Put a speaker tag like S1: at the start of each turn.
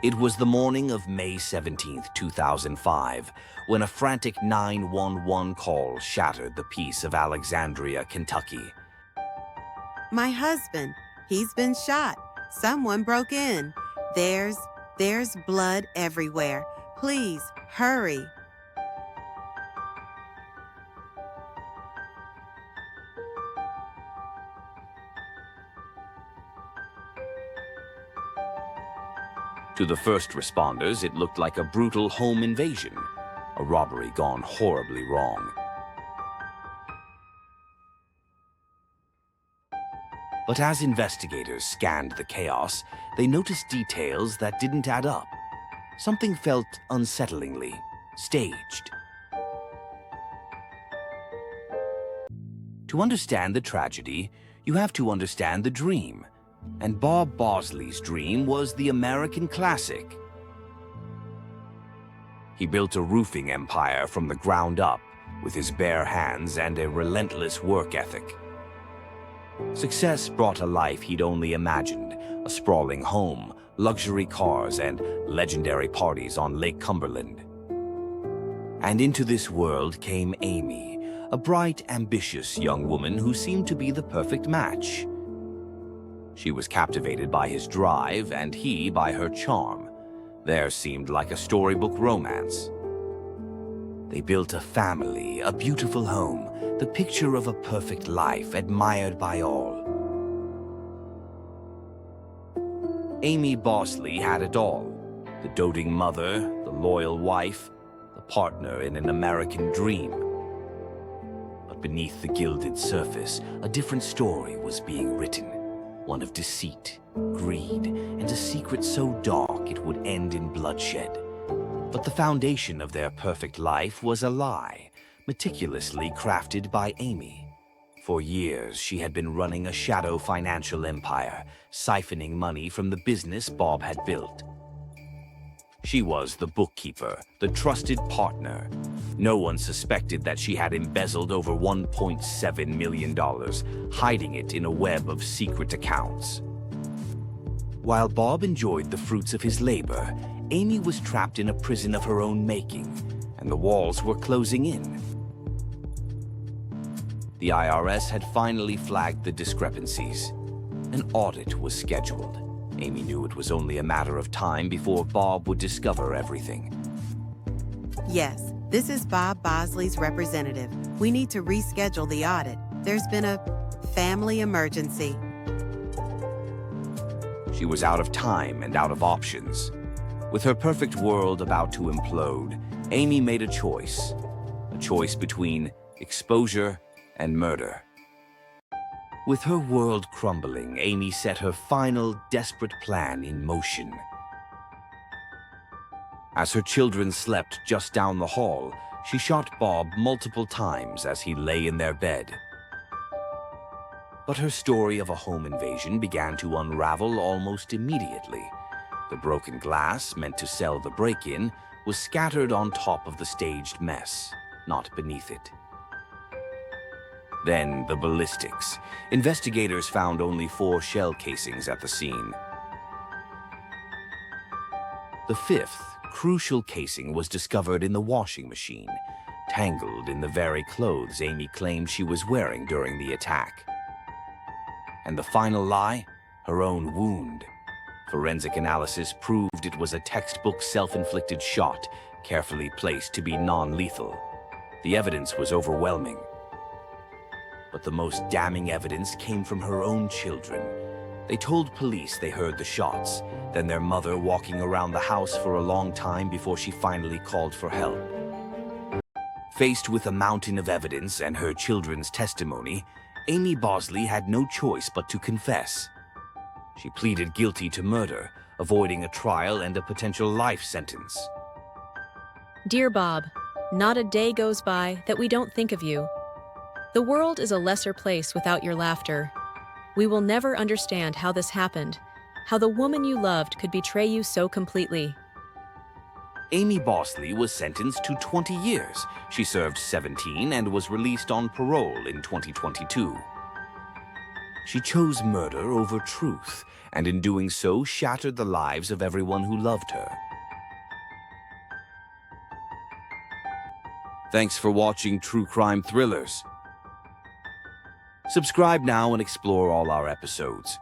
S1: It was the morning of May 17th, 2005, when a frantic 911 call shattered the peace of Alexandria, Kentucky.
S2: My husband, he's been shot. Someone broke in. There's blood everywhere. Please, hurry.
S1: To the first responders, it looked like a brutal home invasion, a robbery gone horribly wrong. But as investigators scanned the chaos, they noticed details that didn't add up. Something felt unsettlingly staged. To understand the tragedy, you have to understand the dream. And Bob Bosley's dream was the American classic. He built a roofing empire from the ground up with his bare hands and a relentless work ethic. Success brought a life he'd only imagined, a sprawling home, luxury cars, and legendary parties on Lake Cumberland. And into this world came Amy, a bright, ambitious young woman who seemed to be the perfect match. She was captivated by his drive and he by her charm. Theirs seemed like a storybook romance. They built a family, a beautiful home, the picture of a perfect life admired by all. Amy Bosley had it all: the doting mother, the loyal wife, the partner in an American dream. But beneath the gilded surface, a different story was being written. One of deceit, greed, and a secret so dark it would end in bloodshed. But the foundation of their perfect life was a lie, meticulously crafted by Amy. For years, she had been running a shadow financial empire, siphoning money from the business Bob had built. She was the bookkeeper, the trusted partner. No one suspected that she had embezzled over $1.7 million, hiding it in a web of secret accounts. While Bob enjoyed the fruits of his labor, Amy was trapped in a prison of her own making, and the walls were closing in. The IRS had finally flagged the discrepancies. An audit was scheduled. Amy knew it was only a matter of time before Bob would discover everything.
S2: Yes, this is Bob Bosley's representative. We need to reschedule the audit. There's been a family emergency.
S1: She was out of time and out of options. With her perfect world about to implode, Amy made a choice between exposure and murder. With her world crumbling, Amy set her final, desperate plan in motion. As her children slept just down the hall, she shot Bob multiple times as he lay in their bed. But her story of a home invasion began to unravel almost immediately. The broken glass, meant to sell the break-in, was scattered on top of the staged mess, not beneath it. Then the ballistics. Investigators found only 4 shell casings at the scene. The 5th, crucial casing was discovered in the washing machine, tangled in the very clothes Amy claimed she was wearing during the attack. And the final lie? Her own wound. Forensic analysis proved it was a textbook self-inflicted shot, carefully placed to be non-lethal. The evidence was overwhelming. But the most damning evidence came from her own children. They told police they heard the shots, then their mother walking around the house for a long time before she finally called for help. Faced with a mountain of evidence and her children's testimony, Amy Bosley had no choice but to confess. She pleaded guilty to murder, avoiding a trial and a potential life sentence.
S3: Dear Bob, not a day goes by that we don't think of you. The world is a lesser place without your laughter. We will never understand how this happened, how the woman you loved could betray you so completely.
S1: Amy Bosley was sentenced to 20 years. She served 17 and was released on parole in 2022. She chose murder over truth, and in doing so shattered the lives of everyone who loved her. Thanks for watching True Crime Thrillers. Subscribe now and explore all our episodes.